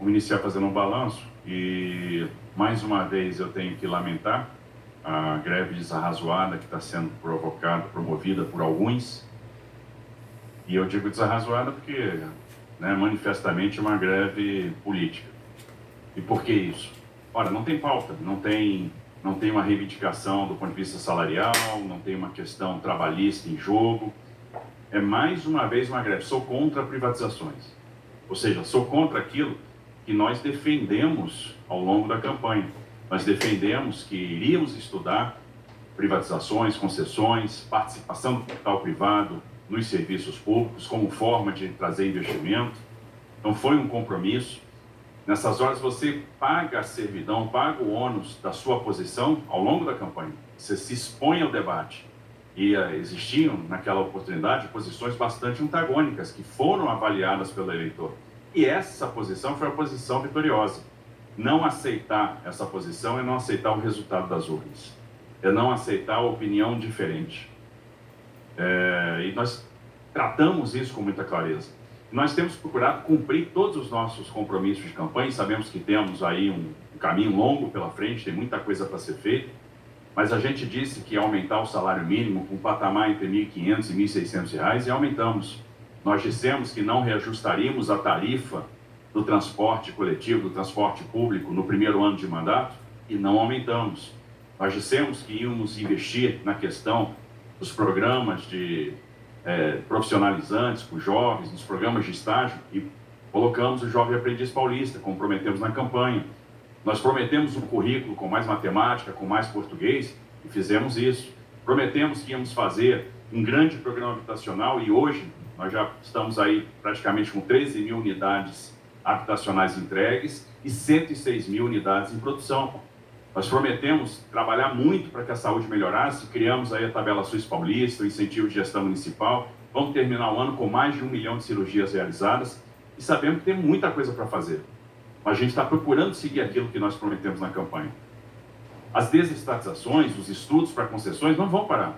Vamos iniciar fazendo um balanço e, mais uma vez, eu tenho que lamentar a greve desarrazoada que está sendo promovida por alguns. E eu digo desarrazoada porque, né, manifestamente, é uma greve política. E por que isso? Ora, não tem pauta, não tem uma reivindicação do ponto de vista salarial, não tem uma questão trabalhista em jogo. É mais uma vez uma greve. Sou contra privatizações. Ou seja, sou contra aquilo que nós defendemos ao longo da campanha. Nós defendemos que iríamos estudar privatizações, concessões, participação do capital privado nos serviços públicos como forma de trazer investimento. Então foi um compromisso. Nessas horas você paga a servidão, paga o ônus da sua posição ao longo da campanha. Você se expõe ao debate. E existiam, naquela oportunidade, posições bastante antagônicas que foram avaliadas pelo eleitor. E essa posição foi a posição vitoriosa. Não aceitar essa posição é não aceitar o resultado das urnas. É não aceitar a opinião diferente. E nós tratamos isso com muita clareza. Nós temos procurado cumprir todos os nossos compromissos de campanha. Sabemos que temos aí um caminho longo pela frente, tem muita coisa para ser feita. Mas a gente disse que ia aumentar o salário mínimo com um patamar entre R$ 1.500 e R$ 1.600 e aumentamos. Nós dissemos que não reajustaríamos a tarifa do transporte coletivo, do transporte público no primeiro ano de mandato e não aumentamos. Nós dissemos que íamos investir na questão dos programas de profissionalizantes para os jovens, nos programas de estágio e colocamos o Jovem Aprendiz Paulista, como prometemos na campanha. Nós prometemos um currículo com mais matemática, com mais português, e fizemos isso. Prometemos que íamos fazer um grande programa habitacional, e hoje nós já estamos aí praticamente com 13 mil unidades habitacionais entregues e 106 mil unidades em produção. Nós prometemos trabalhar muito para que a saúde melhorasse, criamos aí a tabela SUS paulista, o incentivo de gestão municipal, vamos terminar o ano com mais de 1 milhão de cirurgias realizadas, e sabemos que tem muita coisa para fazer. Mas a gente está procurando seguir aquilo que nós prometemos na campanha. As desestatizações, os estudos para concessões não vão parar.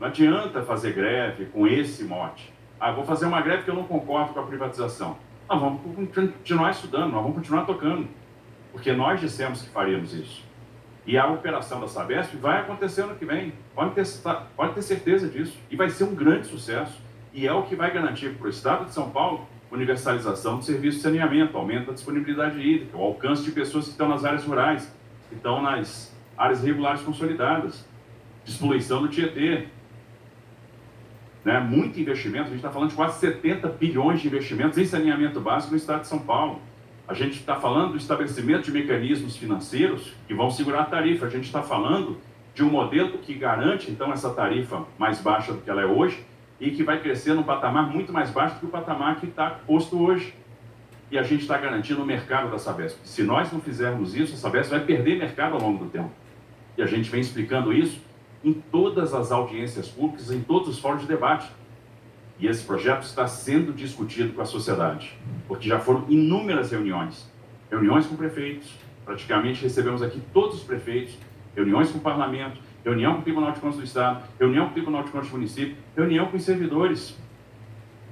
Não adianta fazer greve com esse mote. Vou fazer uma greve que eu não concordo com a privatização. Nós vamos continuar estudando, nós vamos continuar tocando. Porque nós dissemos que faríamos isso. E a operação da Sabesp vai acontecer ano que vem. Pode ter certeza disso. E vai ser um grande sucesso. E é o que vai garantir para o Estado de São Paulo universalização do serviço de saneamento, aumento da disponibilidade hídrica, o alcance de pessoas que estão nas áreas rurais, que estão nas áreas regulares consolidadas, despoluição do Tietê. Né? Muito investimento, a gente está falando de quase 70 bilhões de investimentos em saneamento básico no Estado de São Paulo. A gente está falando do estabelecimento de mecanismos financeiros que vão segurar a tarifa. A gente está falando de um modelo que garante, então, essa tarifa mais baixa do que ela é hoje, e que vai crescer num patamar muito mais baixo do que o patamar que está posto hoje. E a gente está garantindo o mercado da Sabesp. Se nós não fizermos isso, a Sabesp vai perder mercado ao longo do tempo. E a gente vem explicando isso em todas as audiências públicas, em todos os fóruns de debate. E esse projeto está sendo discutido com a sociedade, porque já foram inúmeras reuniões com prefeitos, praticamente recebemos aqui todos os prefeitos, reuniões com o parlamento, reunião com o Tribunal de Contas do Estado, reunião com o Tribunal de Contas do Município, reunião com os servidores.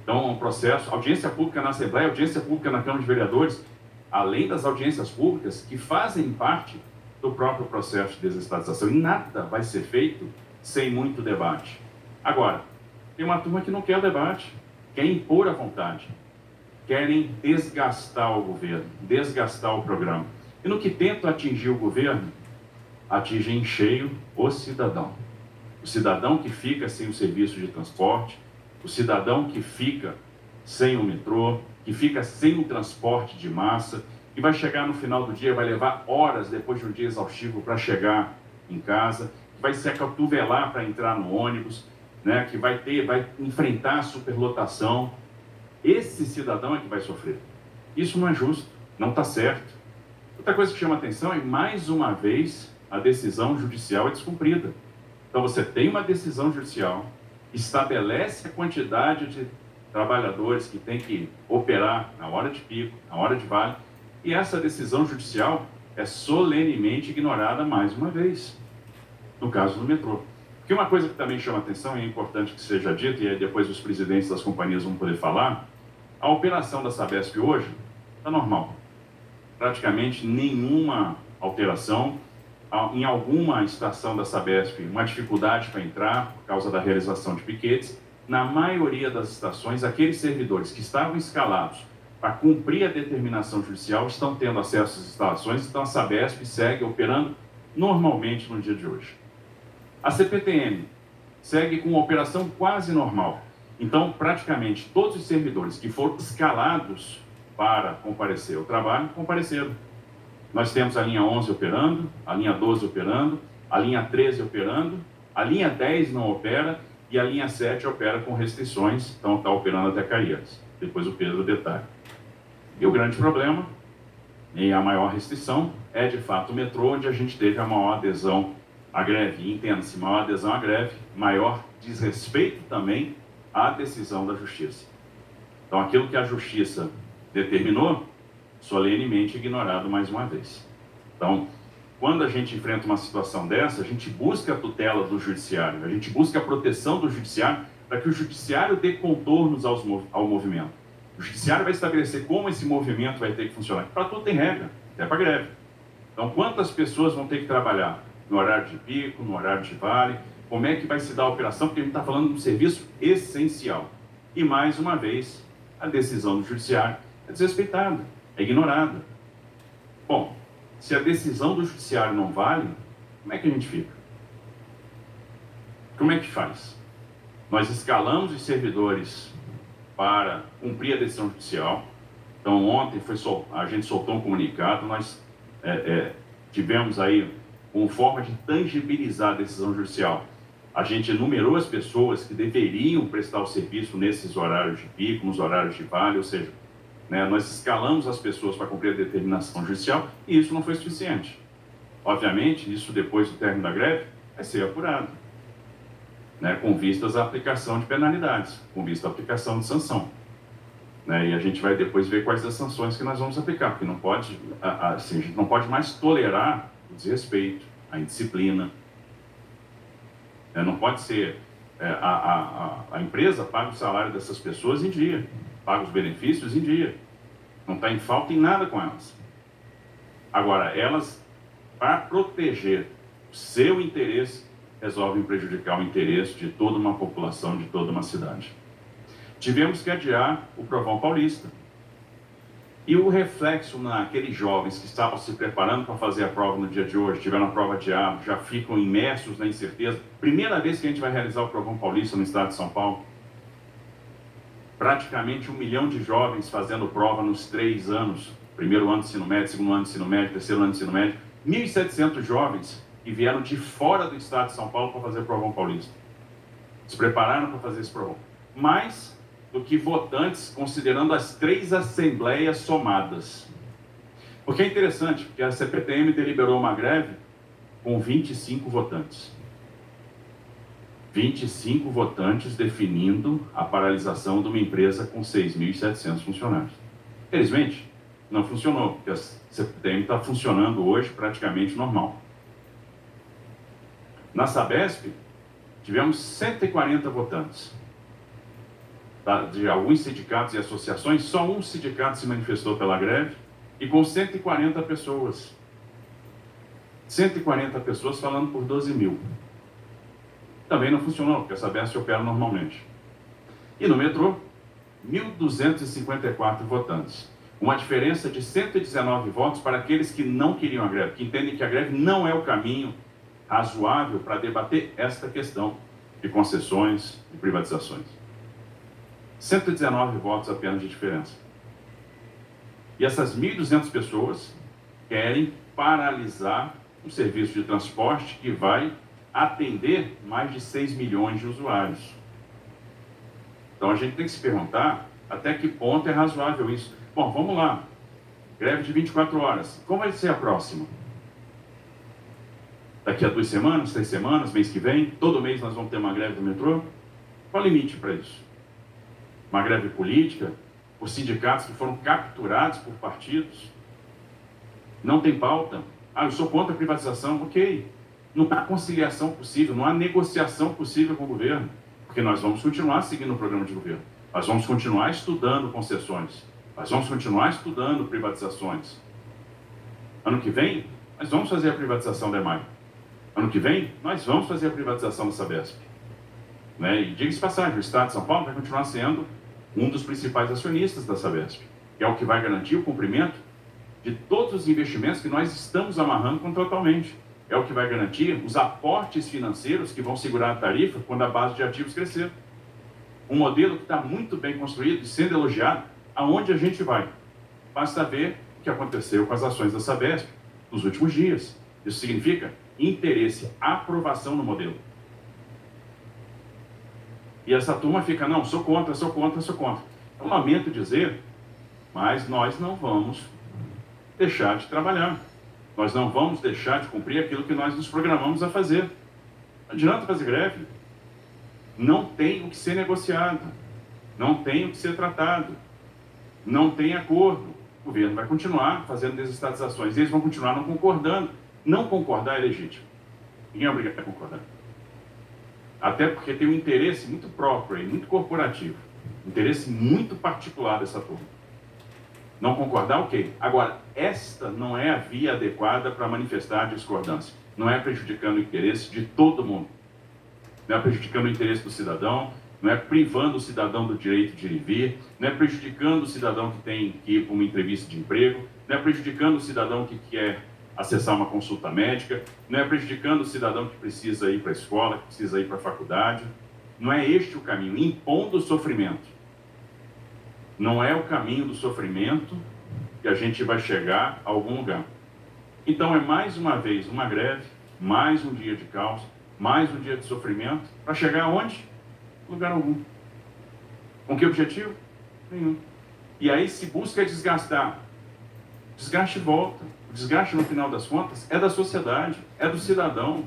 Então, é um processo, audiência pública na Assembleia, audiência pública na Câmara de Vereadores, além das audiências públicas que fazem parte do próprio processo de desestatização. E nada vai ser feito sem muito debate. Agora, tem uma turma que não quer o debate, quer impor a vontade, querem desgastar o governo, desgastar o programa. E no que tenta atingir o governo, atinge em cheio o cidadão. O cidadão que fica sem o serviço de transporte, o cidadão que fica sem o metrô, que fica sem o transporte de massa, que vai chegar no final do dia, vai levar horas depois de um dia exaustivo para chegar em casa, que vai se acotovelar para entrar no ônibus, né, que vai enfrentar a superlotação. Esse cidadão é que vai sofrer. Isso não é justo, não está certo. Outra coisa que chama atenção é, mais uma vez, a decisão judicial é descumprida. Então você tem uma decisão judicial, estabelece a quantidade de trabalhadores que tem que operar na hora de pico, na hora de vale, e essa decisão judicial é solenemente ignorada mais uma vez, no caso do metrô. Porque uma coisa que também chama atenção e é importante que seja dita, e aí depois os presidentes das companhias vão poder falar, a operação da Sabesp hoje está normal. praticamente nenhuma alteração. Em alguma estação da Sabesp, uma dificuldade para entrar por causa da realização de piquetes. Na maioria das estações, aqueles servidores que estavam escalados para cumprir a determinação judicial estão tendo acesso às instalações, então a Sabesp segue operando normalmente no dia de hoje. A CPTM segue com uma operação quase normal. Então, praticamente todos os servidores que foram escalados para comparecer ao trabalho, compareceram. Nós temos a linha 11 operando, a linha 12 operando, a linha 13 operando, a linha 10 não opera e a linha 7 opera com restrições, então está operando até Caieiras. Depois o Pedro detalha. E o grande problema, e a maior restrição, é de fato o metrô, onde a gente teve a maior adesão à greve. E entenda-se, maior adesão à greve, maior desrespeito também à decisão da Justiça. Então aquilo que a Justiça determinou, solenemente ignorado mais uma vez. Então, quando a gente enfrenta uma situação dessa, a gente busca a tutela do judiciário, a gente busca a proteção do judiciário para que o judiciário dê contornos ao movimento. O judiciário vai estabelecer como esse movimento vai ter que funcionar. Para tudo tem regra, até para greve. Então, quantas pessoas vão ter que trabalhar no horário de pico, no horário de vale, como é que vai se dar a operação, porque a gente está falando de um serviço essencial. E, mais uma vez, a decisão do judiciário é desrespeitada, é ignorada. Bom, se a decisão do judiciário não vale, como é que a gente fica? Como é que faz? Nós escalamos os servidores para cumprir a decisão judicial. Então, ontem a gente soltou um comunicado, nós tivemos aí, como forma de tangibilizar a decisão judicial, a gente enumerou as pessoas que deveriam prestar o serviço nesses horários de pico, nos horários de vale, ou seja, nós escalamos as pessoas para cumprir a determinação judicial e isso não foi suficiente. Obviamente, isso depois do término da greve vai ser apurado, com vistas à aplicação de penalidades, com vista à aplicação de sanção. E a gente vai depois ver quais as sanções que nós vamos aplicar, porque não pode, assim, a gente não pode mais tolerar o desrespeito, a indisciplina. Não pode ser, a empresa paga o salário dessas pessoas em dia, paga os benefícios em dia, não está em falta em nada com elas. Agora, elas, para proteger o seu interesse, resolvem prejudicar o interesse de toda uma população, de toda uma cidade. Tivemos que adiar o Provão Paulista. E o reflexo naqueles jovens que estavam se preparando para fazer a prova no dia de hoje, tiveram a prova adiada, já ficam imersos na incerteza. Primeira vez que a gente vai realizar o Provão Paulista no estado de São Paulo. Praticamente 1 milhão de jovens fazendo prova nos 3 anos. Primeiro ano de ensino médio, segundo ano de ensino médio, terceiro ano de ensino médio. 1.700 jovens que vieram de fora do estado de São Paulo para fazer o Provão Paulista. Se prepararam para fazer esse Provão. Mais do que votantes, considerando as 3 assembleias somadas. Porque é interessante, porque a CPTM deliberou uma greve com 25 votantes. 25 votantes definindo a paralisação de uma empresa com 6.700 funcionários. Felizmente, não funcionou, porque a CPTM está funcionando hoje praticamente normal. Na Sabesp, tivemos 140 votantes. De alguns sindicatos e associações, só um sindicato se manifestou pela greve, e com 140 pessoas. 140 pessoas falando por 12 mil. Também não funcionou, porque a Sabesp opera normalmente. E no metrô, 1.254 votantes. Uma diferença de 119 votos para aqueles que não queriam a greve, que entendem que a greve não é o caminho razoável para debater esta questão de concessões e privatizações. 119 votos apenas de diferença. E essas 1.200 pessoas querem paralisar um serviço de transporte que vai atender mais de 6 milhões de usuários. Então a gente tem que se perguntar até que ponto é razoável isso. Bom, vamos lá. Greve de 24 horas. Como vai ser a próxima? Daqui a 2 semanas, 3 semanas, mês que vem? Todo mês nós vamos ter uma greve do metrô? Qual o limite para isso? Uma greve política, por sindicatos que foram capturados por partidos? Não tem pauta? Eu sou contra a privatização, ok. Não há conciliação possível, não há negociação possível com o governo, porque nós vamos continuar seguindo o programa de governo. Nós vamos continuar estudando concessões, nós vamos continuar estudando privatizações. Ano que vem, nós vamos fazer a privatização da EMAI. Ano que vem, nós vamos fazer a privatização da Sabesp. Né? E diga-se de passagem, o Estado de São Paulo vai continuar sendo um dos principais acionistas da Sabesp, que é o que vai garantir o cumprimento de todos os investimentos que nós estamos amarrando contratualmente. É o que vai garantir os aportes financeiros que vão segurar a tarifa quando a base de ativos crescer. Um modelo que está muito bem construído e sendo elogiado, aonde a gente vai. Basta ver o que aconteceu com as ações da Sabesp nos últimos dias. Isso significa interesse, aprovação no modelo. E essa turma fica, não, sou contra, sou contra, sou contra. Eu lamento dizer, mas nós não vamos deixar de trabalhar. Nós não vamos deixar de cumprir aquilo que nós nos programamos a fazer. Não adianta fazer greve. Não tem o que ser negociado. Não tem o que ser tratado. Não tem acordo. O governo vai continuar fazendo desestatizações. Eles vão continuar não concordando. Não concordar é legítimo. Ninguém é obrigado a concordar. Até porque tem um interesse muito próprio aí, muito corporativo. Interesse muito particular dessa turma. Não concordar, ok. Agora, esta não é a via adequada para manifestar a discordância. Não é prejudicando o interesse de todo mundo. Não é prejudicando o interesse do cidadão, não é privando o cidadão do direito de ir e vir, não é prejudicando o cidadão que tem que ir para uma entrevista de emprego, não é prejudicando o cidadão que quer acessar uma consulta médica, não é prejudicando o cidadão que precisa ir para a escola, que precisa ir para a faculdade. Não é este o caminho, impondo o sofrimento. Não é o caminho do sofrimento que a gente vai chegar a algum lugar. Então é mais uma vez uma greve, mais um dia de caos, mais um dia de sofrimento, para chegar aonde? Lugar algum. Com que objetivo? Nenhum. E aí se busca desgastar. O desgaste volta. O desgaste, no final das contas, é da sociedade, é do cidadão,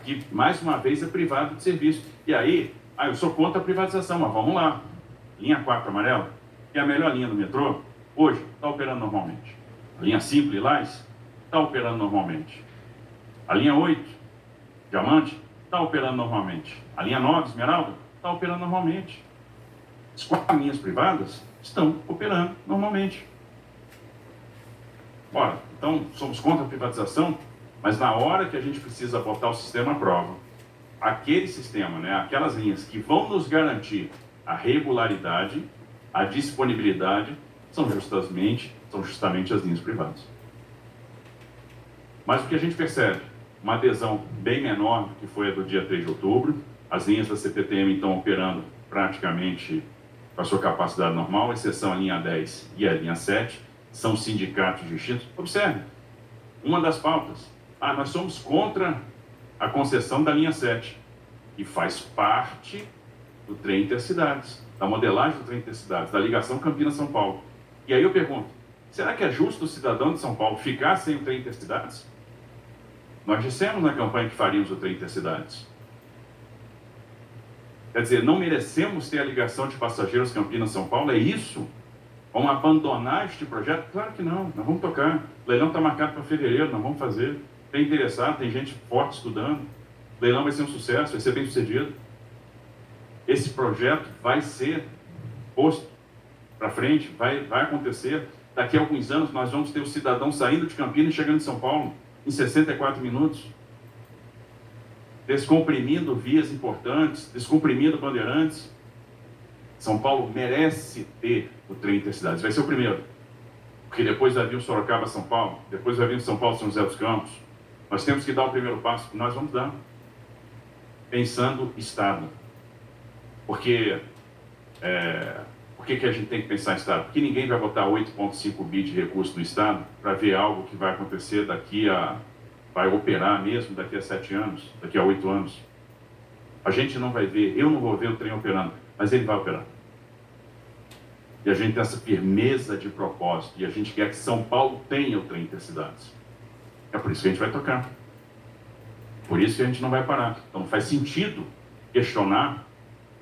que, mais uma vez, é privado de serviço. E aí, eu sou contra a privatização, mas vamos lá. Linha 4 amarela, que é a melhor linha do metrô, hoje está operando normalmente. A linha 5 lilás está operando normalmente. A linha 8, diamante, está operando normalmente. A linha 9, esmeralda, está operando normalmente. As 4 linhas privadas estão operando normalmente. Ora, então, somos contra a privatização, mas na hora que a gente precisa botar o sistema à prova, aquele sistema, né, aquelas linhas que vão nos garantir a regularidade, a disponibilidade, são justamente as linhas privadas. Mas o que a gente percebe? Uma adesão bem menor do que foi a do dia 3 de outubro. As linhas da CPTM estão operando praticamente com a sua capacidade normal, exceção a linha 10 e a linha 7. São sindicatos distintos. Observe, uma das pautas. Nós somos contra a concessão da linha 7, que faz parte do trem intercidades, da modelagem do trem intercidades, da ligação Campinas-São Paulo. E aí eu pergunto, será que é justo o cidadão de São Paulo ficar sem o trem intercidades? Nós dissemos na campanha que faríamos o trem intercidades. Quer dizer, não merecemos ter a ligação de passageiros Campinas-São Paulo? É isso? Vamos abandonar este projeto? Claro que não, nós vamos tocar. O leilão está marcado para fevereiro, nós vamos fazer. Tem interessado, tem gente forte estudando. O leilão vai ser um sucesso, vai ser bem sucedido. Esse projeto vai ser posto para frente, vai acontecer. Daqui a alguns anos nós vamos ter o cidadão saindo de Campinas e chegando em São Paulo em 64 minutos. Descomprimindo vias importantes, descomprimindo bandeirantes. São Paulo merece ter o trem intercidades. Vai ser o primeiro. Porque depois vai vir o Sorocaba-São Paulo, depois vai vir o São Paulo-São José dos Campos. Nós temos que dar o primeiro passo, e nós vamos dar. Pensando Estado. Porque, por que a gente tem que pensar em Estado? Porque ninguém vai botar 8,5 bi de recurso no Estado para ver algo que vai acontecer vai operar mesmo daqui a 7 anos, daqui a 8 anos. A gente não vai ver, eu não vou ver o trem operando, mas ele vai operar. E a gente tem essa firmeza de propósito, e a gente quer que São Paulo tenha o trem intercidades. É por isso que a gente vai tocar. Por isso que a gente não vai parar. Então não faz sentido questionar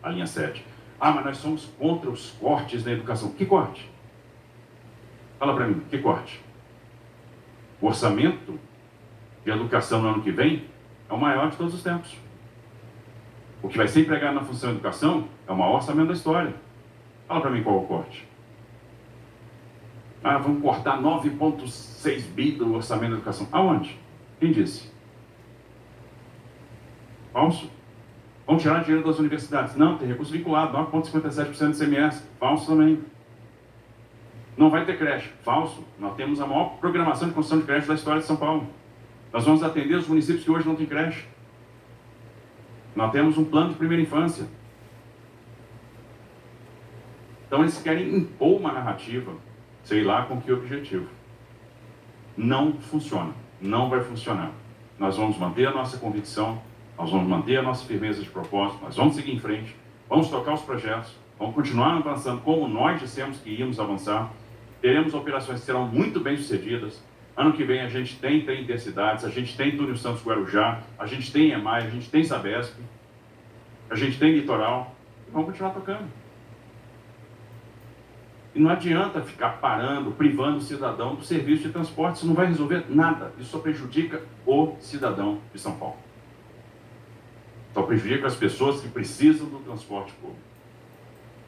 a linha 7. Mas nós somos contra os cortes na educação. Que corte? Fala para mim, que corte? O orçamento de educação no ano que vem é o maior de todos os tempos. O que vai ser empregado na função educação é o maior orçamento da história. Fala para mim qual é o corte. Ah, vamos cortar 9,6 bi do orçamento da educação. Aonde? Quem disse? Falso. Vão tirar dinheiro das universidades. Não, tem recurso vinculado, 9,57% do ICMS. Falso também. Não vai ter creche. Falso. Nós temos a maior programação de construção de creche da história de São Paulo. Nós vamos atender os municípios que hoje não têm creche. Nós temos um plano de primeira infância. Então eles querem impor uma narrativa, sei lá com que objetivo. Não funciona. Não vai funcionar. Nós vamos manter a nossa convicção, nós vamos manter a nossa firmeza de propósito, nós vamos seguir em frente, vamos tocar os projetos, vamos continuar avançando como nós dissemos que íamos avançar. Teremos operações que serão muito bem sucedidas. Ano que vem a gente tem intercidades, a gente tem Túnel Santos Guarujá, a gente tem EMAI, a gente tem Sabesp, a gente tem Litoral, e vamos continuar tocando. E não adianta ficar parando, privando o cidadão do serviço de transporte, isso não vai resolver nada, isso só prejudica o cidadão de São Paulo. Só prejudica as pessoas que precisam do transporte público.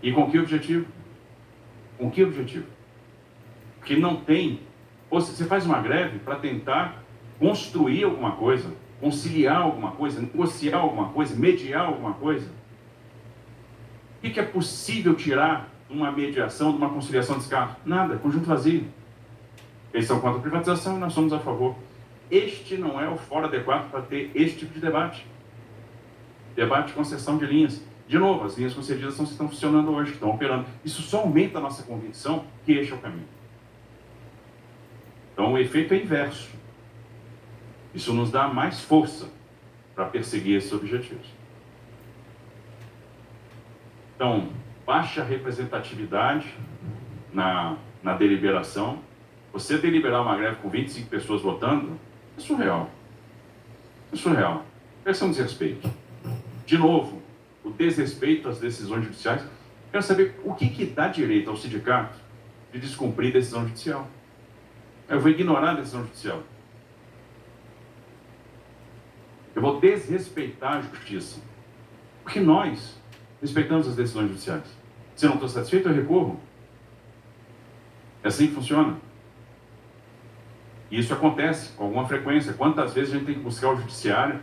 E com que objetivo? Com que objetivo? Porque não tem... Você faz uma greve para tentar construir alguma coisa, conciliar alguma coisa, negociar alguma coisa, mediar alguma coisa. O que é possível tirar de uma mediação, de uma conciliação desse caso? Nada, conjunto vazio. Eles são contra a privatização e nós somos a favor. Este não é o fórum adequado para ter este tipo de debate. Debate de concessão de linhas. De novo, as linhas concedidas estão funcionando hoje, estão operando. Isso só aumenta a nossa convicção que este é o caminho. Então o efeito é inverso. Isso nos dá mais força para perseguir esses objetivos. Então, baixa representatividade na deliberação. Você deliberar uma greve com 25 pessoas votando, é surreal. É surreal. Esse é um desrespeito. De novo, o desrespeito às decisões judiciais. Quero saber o que dá direito ao sindicato de descumprir decisão judicial. Eu vou ignorar a decisão judicial. Eu vou desrespeitar a justiça. Porque nós respeitamos as decisões judiciais. Se eu não estou satisfeito, eu recorro. É assim que funciona. E isso acontece com alguma frequência. Quantas vezes a gente tem que buscar o judiciário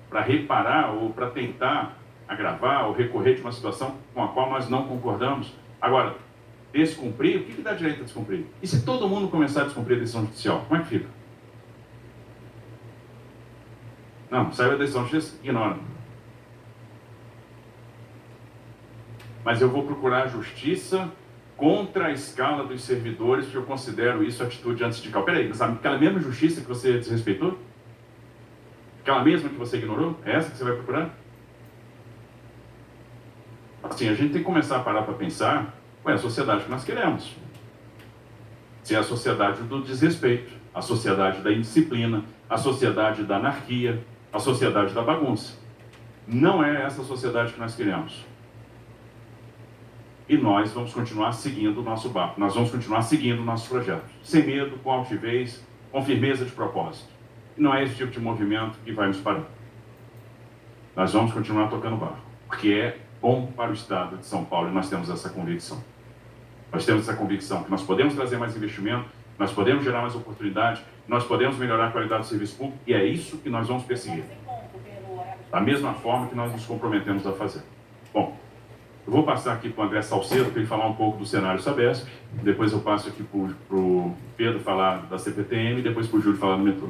para reparar ou para tentar agravar ou recorrer de uma situação com a qual nós não concordamos? Agora, descumprir, o que dá direito a descumprir? E se todo mundo começar a descumprir a decisão judicial, como é que fica? Não, saiu a decisão judicial, ignora. Mas eu vou procurar a justiça contra a escala dos servidores, porque eu considero isso atitude antissindical. Peraí, sabe aquela mesma justiça que você desrespeitou? Aquela mesma que você ignorou? É essa que você vai procurar? Assim, a gente tem que começar a parar para pensar qual é a sociedade que nós queremos. Se é a sociedade do desrespeito, a sociedade da indisciplina, a sociedade da anarquia, a sociedade da bagunça. Não é essa sociedade que nós queremos. E nós vamos continuar seguindo o nosso barco, nós vamos continuar seguindo o nosso projeto, sem medo, com altivez, com firmeza de propósito. E não é esse tipo de movimento que vai nos parar. Nós vamos continuar tocando barco, porque é bom para o Estado de São Paulo e nós temos essa convicção. Nós temos essa convicção que nós podemos trazer mais investimento, nós podemos gerar mais oportunidade, nós podemos melhorar a qualidade do serviço público e é isso que nós vamos perseguir. Da mesma forma que nós nos comprometemos a fazer. Bom, eu vou passar aqui para o André Salcedo para ele falar um pouco do cenário Sabesp, depois eu passo aqui para o Pedro falar da CPTM e depois para o Júlio falar do metrô.